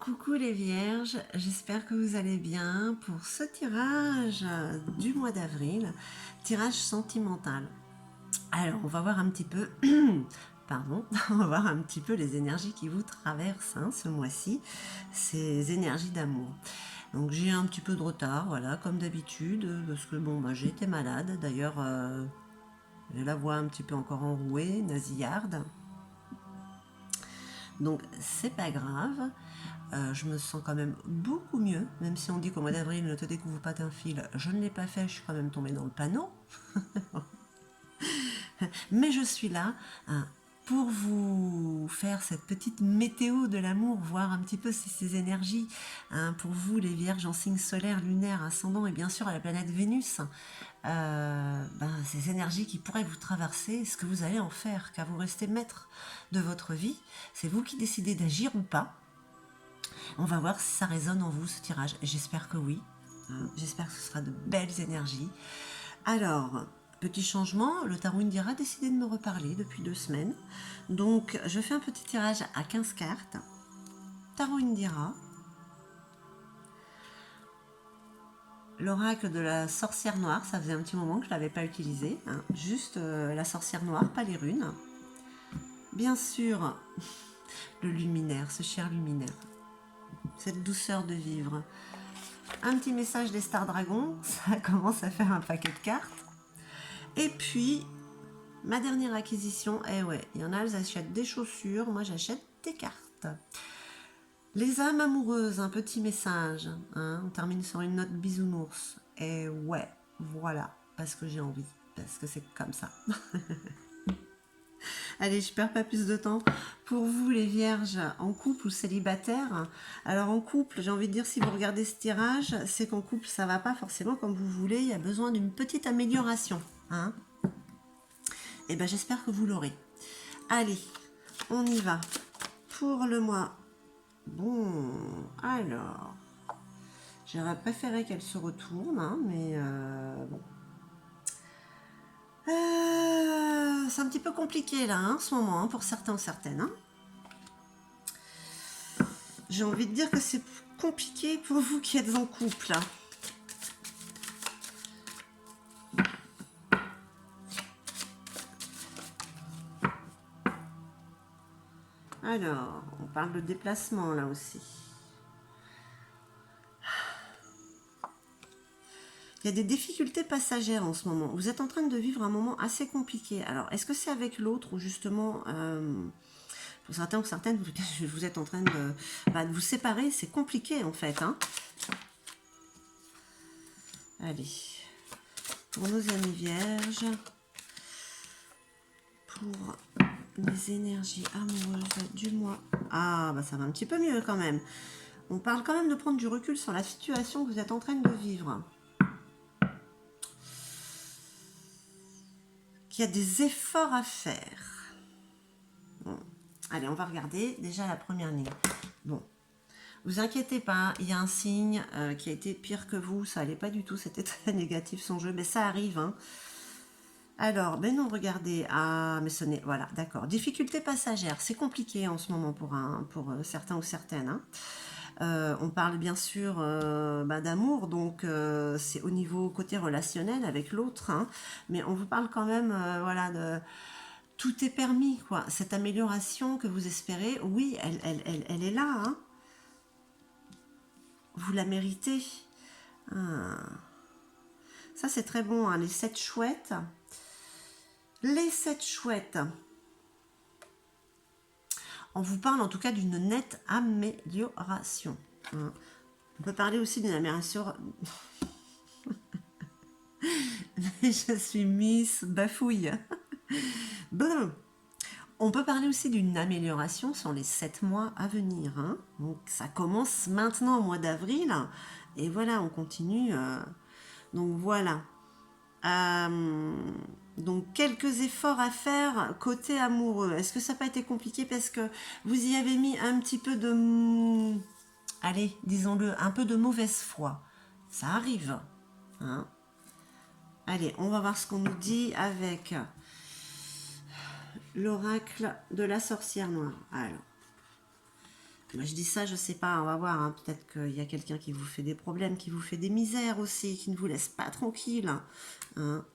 Coucou les vierges, j'espère que vous allez bien pour ce tirage du mois d'avril, tirage sentimental. Alors on va voir un petit peu, pardon, on va voir un petit peu les énergies qui vous traversent ce mois-ci, ces énergies d'amour. Donc j'ai un petit peu de retard, voilà, comme d'habitude, parce que bon, j'ai été malade, d'ailleurs j'ai la voix un petit peu encore enrouée, nasillarde. Donc c'est pas grave. Je me sens quand même beaucoup mieux, même si on dit qu'au mois d'avril ne te découvre pas d'un fil, je ne l'ai pas fait, je suis quand même tombée dans le panneau. Mais je suis là pour vous faire cette petite météo de l'amour, voir un petit peu ces énergies, pour vous les vierges en signe solaire, lunaire, ascendant et bien sûr à la planète Vénus, ces énergies qui pourraient vous traverser, ce que vous allez en faire, car vous restez maître de votre vie, c'est vous qui décidez d'agir ou pas. On va voir si ça résonne en vous ce tirage. J'espère que oui. J'espère que ce sera de belles énergies. Alors, petit changement, le tarot Indira a décidé de me reparler depuis 2 semaines. Donc, je fais un petit tirage à 15 cartes. Tarot Indira. L'oracle de la sorcière noire, ça faisait un petit moment que je ne l'avais pas utilisé. Juste la sorcière noire, pas les runes. Bien sûr, le luminaire, ce cher luminaire. Cette douceur de vivre. Un petit message des Stars Dragons, ça commence à faire un paquet de cartes. Et puis, ma dernière acquisition, il y en a, elles achètent des chaussures, moi j'achète des cartes. Les âmes amoureuses, un petit message, on termine sur une note bisounours. Voilà, parce que j'ai envie, parce que c'est comme ça. Allez, je perds pas plus de temps. Pour vous, les vierges, en couple ou célibataires, alors en couple, j'ai envie de dire, si vous regardez ce tirage, c'est qu'en couple, ça va pas forcément comme vous voulez, il y a besoin d'une petite amélioration. Et ben, j'espère que vous l'aurez. Allez, on y va. Pour le mois. Bon, alors, j'aurais préféré qu'elle se retourne, mais bon. C'est un petit peu compliqué là, en ce moment, pour certains ou certaines. J'ai envie de dire que c'est compliqué pour vous qui êtes en couple. Alors, on parle de déplacement là aussi. Il y a des difficultés passagères en ce moment. Vous êtes en train de vivre un moment assez compliqué. Alors, est-ce que c'est avec l'autre ou justement, pour certains ou certaines, vous êtes en train de vous séparer? C'est compliqué en fait. Allez, pour nos amis vierges, pour les énergies amoureuses du mois. Ah, ça va un petit peu mieux quand même. On parle quand même de prendre du recul sur la situation que vous êtes en train de vivre. Qu'il y a des efforts à faire. Bon. Allez, on va regarder déjà la première ligne. Bon, vous inquiétez pas, il y a un signe qui a été pire que vous, ça allait pas du tout, c'était très négatif son jeu, mais ça arrive. Alors, ben non, regardez, mais ce n'est, voilà, d'accord. Difficulté passagère, c'est compliqué en ce moment pour certains ou certaines. On parle bien sûr d'amour, donc c'est au niveau côté relationnel avec l'autre, mais on vous parle quand même, de tout est permis, quoi. Cette amélioration que vous espérez, oui, elle est là, vous la méritez. Ça c'est très bon, les 7 chouettes. Les 7 chouettes. On vous parle en tout cas d'une nette amélioration. On peut parler aussi d'une amélioration. Je suis Miss Bafouille. Bon. On peut parler aussi d'une amélioration sur les 7 mois à venir. Donc ça commence maintenant au mois d'avril. Et voilà, on continue. Donc voilà. Donc quelques efforts à faire côté amoureux. Est-ce que ça n'a pas été compliqué parce que vous y avez mis un petit peu de... Allez, disons-le, un peu de mauvaise foi. Ça arrive. Allez, on va voir ce qu'on nous dit avec l'oracle de la sorcière noire. Alors, Moi, je dis ça, je sais pas, on va voir. Hein. Peut-être qu'il y a quelqu'un qui vous fait des problèmes, qui vous fait des misères aussi, qui ne vous laisse pas tranquille. Hein.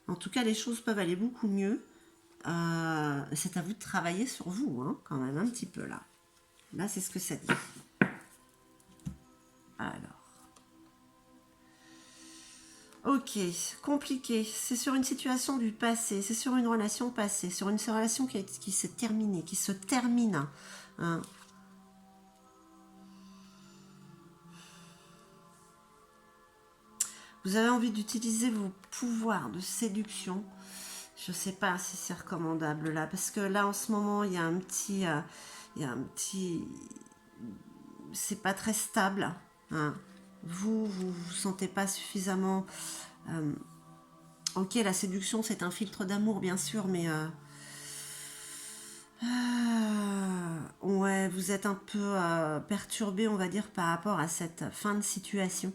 En tout cas, les choses peuvent aller beaucoup mieux. C'est à vous de travailler sur vous, hein, quand même, un petit peu là. Là, c'est ce que ça dit. Alors. Ok, compliqué. C'est sur une situation du passé, c'est sur une relation passée, sur une relation qui s'est terminée, qui se termine. Hein. Vous avez envie d'utiliser vos pouvoirs de séduction. Je ne sais pas si c'est recommandable là, parce que là en ce moment il y a un petit, c'est pas très stable. Hein. Vous sentez pas suffisamment. Ok, la séduction c'est un filtre d'amour bien sûr, mais ouais, vous êtes un peu perturbé, on va dire, par rapport à cette fin de situation.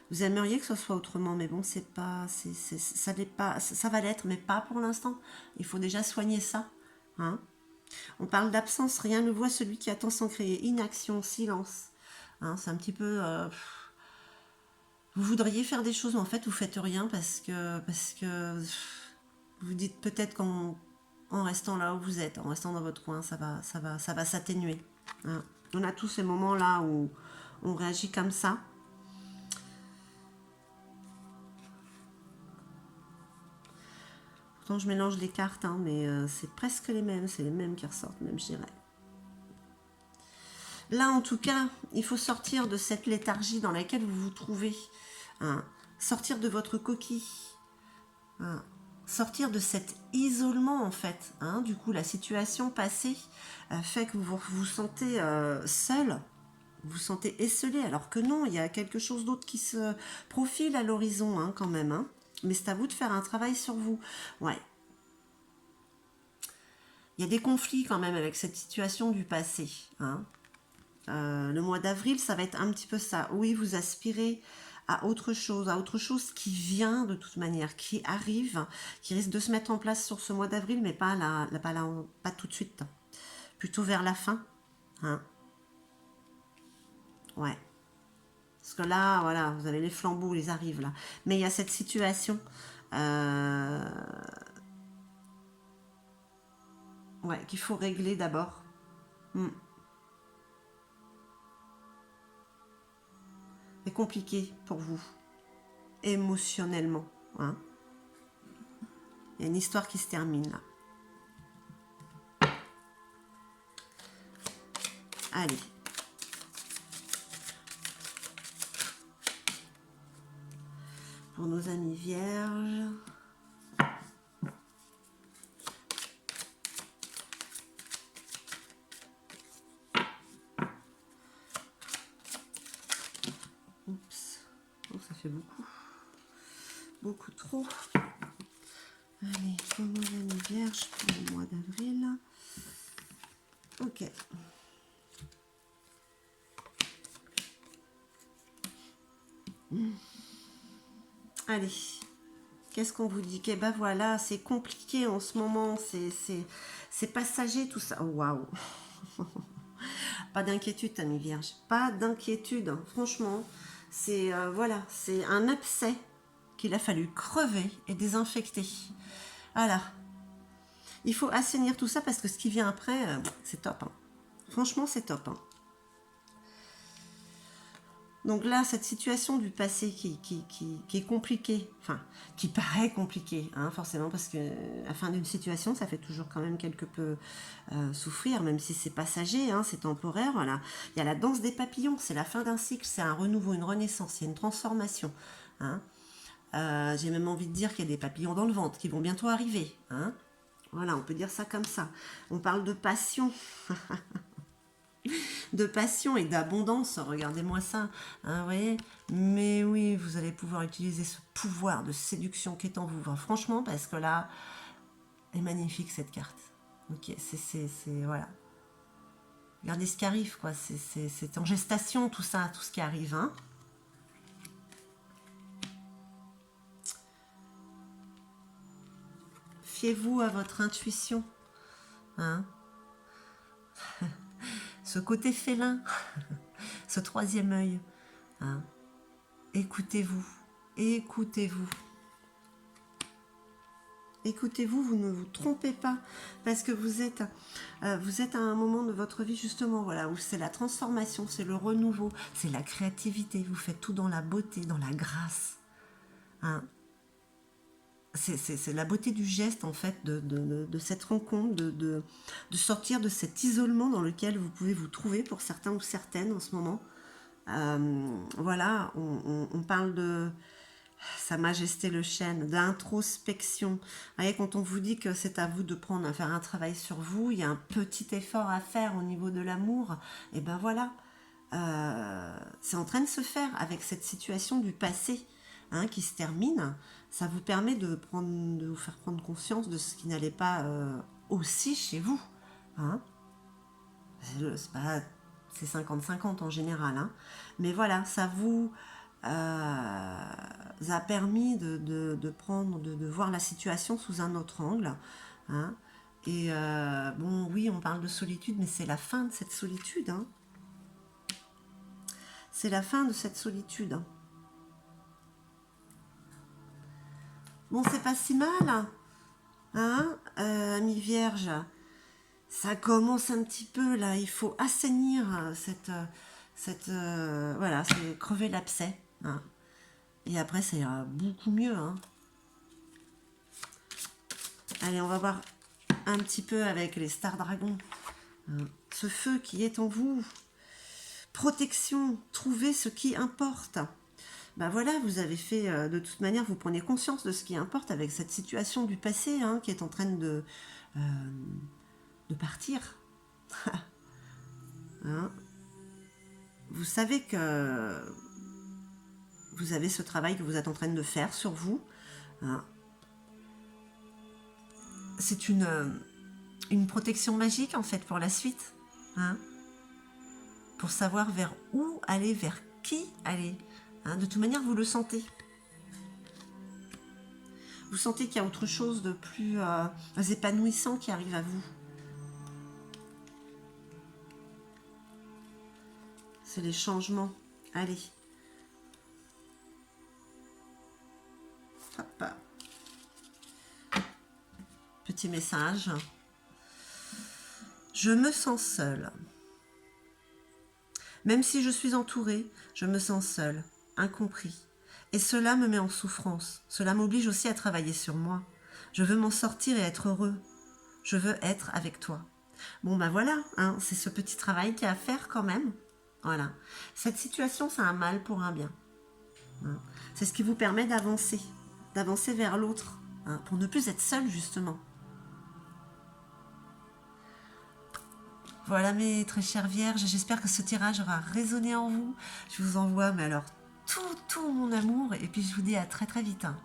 Vous aimeriez que ce soit autrement, mais bon, c'est pas, ça n'est pas, ça va l'être, mais pas pour l'instant. Il faut déjà soigner ça. Hein. On parle d'absence, rien ne voit celui qui attend sans créer. Inaction, silence. Hein, c'est un petit peu. Vous voudriez faire des choses, mais en fait, vous faites rien parce que vous dites peut-être en restant là où vous êtes, en restant dans votre coin, ça va s'atténuer. Hein. On a tous ces moments là où on réagit comme ça. Pourtant, je mélange les cartes, hein, mais c'est presque les mêmes. C'est les mêmes qui ressortent, même, je dirais. Là, en tout cas, il faut sortir de cette léthargie dans laquelle vous vous trouvez. Hein. Sortir de votre coquille. Hein. Sortir de cet isolement, en fait. Hein. Du coup, la situation passée fait que vous vous sentez seul. Vous vous sentez esselé, alors que non, il y a quelque chose d'autre qui se profile à l'horizon, hein, quand même. Hein. Mais c'est à vous de faire un travail sur vous. Ouais. Il y a des conflits quand même avec cette situation du passé. Hein. Le mois d'avril, ça va être un petit peu ça. Oui, vous aspirez à autre chose qui vient de toute manière, qui arrive, qui risque de se mettre en place sur ce mois d'avril, mais pas là, pas tout de suite. Plutôt vers la fin. Hein. Ouais. Parce que là, voilà, vous avez les flambeaux, ils arrivent là. Mais il y a cette situation ouais, qu'il faut régler d'abord. Hmm. C'est compliqué pour vous, émotionnellement. Hein. Il y a une histoire qui se termine là. Allez. Pour nos amis vierges. Oups. Oh, ça fait beaucoup. Beaucoup trop. Allez, pour nos amis vierges pour le mois d'avril. Ok. Allez. Qu'est-ce qu'on vous dit? Que ben voilà, c'est compliqué en ce moment, c'est passager tout ça. Oh, waouh. Pas d'inquiétude, amis vierges. Pas d'inquiétude. Hein. Franchement, c'est voilà, c'est un abcès qu'il a fallu crever et désinfecter. Voilà. Il faut assainir tout ça parce que ce qui vient après, c'est top. Hein. Franchement, c'est top. Hein. Donc là, cette situation du passé qui est compliquée, enfin, qui paraît compliquée, hein, forcément, parce que la fin d'une situation, ça fait toujours quand même quelque peu souffrir, même si c'est passager, hein, c'est temporaire. Voilà. Il y a la danse des papillons, c'est la fin d'un cycle, c'est un renouveau, une renaissance, il y a une transformation. Hein. J'ai même envie de dire qu'il y a des papillons dans le ventre qui vont bientôt arriver. Hein. Voilà, on peut dire ça comme ça. On parle de passion. De passion et d'abondance, regardez-moi ça, hein, vous voyez. Mais oui, vous allez pouvoir utiliser ce pouvoir de séduction qui est en vous, enfin, franchement, parce que là, elle est magnifique cette carte. Ok, c'est voilà. Regardez ce qui arrive, quoi, c'est en gestation tout ça, tout ce qui arrive, hein. fiez-vous à votre intuition. Hein, ce côté félin, ce troisième œil. Hein, écoutez-vous, écoutez-vous. Écoutez-vous, vous ne vous trompez pas, parce que vous êtes à un moment de votre vie, justement, voilà, où c'est la transformation, c'est le renouveau, c'est la créativité, vous faites tout dans la beauté, dans la grâce. Hein, c'est la beauté du geste, en fait, de cette rencontre, de sortir de cet isolement dans lequel vous pouvez vous trouver, pour certains ou certaines, en ce moment. Voilà, on parle de Sa Majesté le Chêne, d'introspection. Vous voyez, quand on vous dit que c'est à vous de faire un travail sur vous, il y a un petit effort à faire au niveau de l'amour, et ben voilà, c'est en train de se faire avec cette situation du passé, hein, qui se termine. Ça vous permet de vous faire prendre conscience de ce qui n'allait pas aussi chez vous. Hein. C'est 50-50 en général, hein. Mais voilà, ça vous a permis de voir la situation sous un autre angle. Hein. Et bon, oui, on parle de solitude, mais c'est la fin de cette solitude. Hein. C'est la fin de cette solitude. Bon, c'est pas si mal, hein, ami Vierge. Ça commence un petit peu, là, il faut assainir voilà, c'est crever l'abcès. Hein. Et après, ça ira beaucoup mieux. Hein. Allez, on va voir un petit peu avec les stars dragons. Hein. Ce feu qui est en vous. Protection, trouvez ce qui importe. Ben voilà, vous avez fait, de toute manière, vous prenez conscience de ce qui importe avec cette situation du passé, hein, qui est en train de partir. Hein. Vous savez que vous avez ce travail que vous êtes en train de faire sur vous. Hein. C'est une protection magique, en fait, pour la suite. Hein. Pour savoir vers où aller, vers qui aller. Hein, de toute manière, vous le sentez. Vous sentez qu'il y a autre chose de plus épanouissant qui arrive à vous. C'est les changements. Allez. Hop. Petit message. Je me sens seule. Même si je suis entourée, je me sens seule, incompris. Et cela me met en souffrance. Cela m'oblige aussi à travailler sur moi. Je veux m'en sortir et être heureux. Je veux être avec toi. Bon ben voilà, hein, c'est ce petit travail qu'il y a à faire quand même. Voilà. Cette situation, c'est un mal pour un bien. Hein. C'est ce qui vous permet d'avancer vers l'autre, hein, pour ne plus être seul justement. Voilà mes très chères vierges, j'espère que ce tirage aura résonné en vous. Je vous envoie, mais alors, tout mon amour, et puis je vous dis à très très vite. Hein.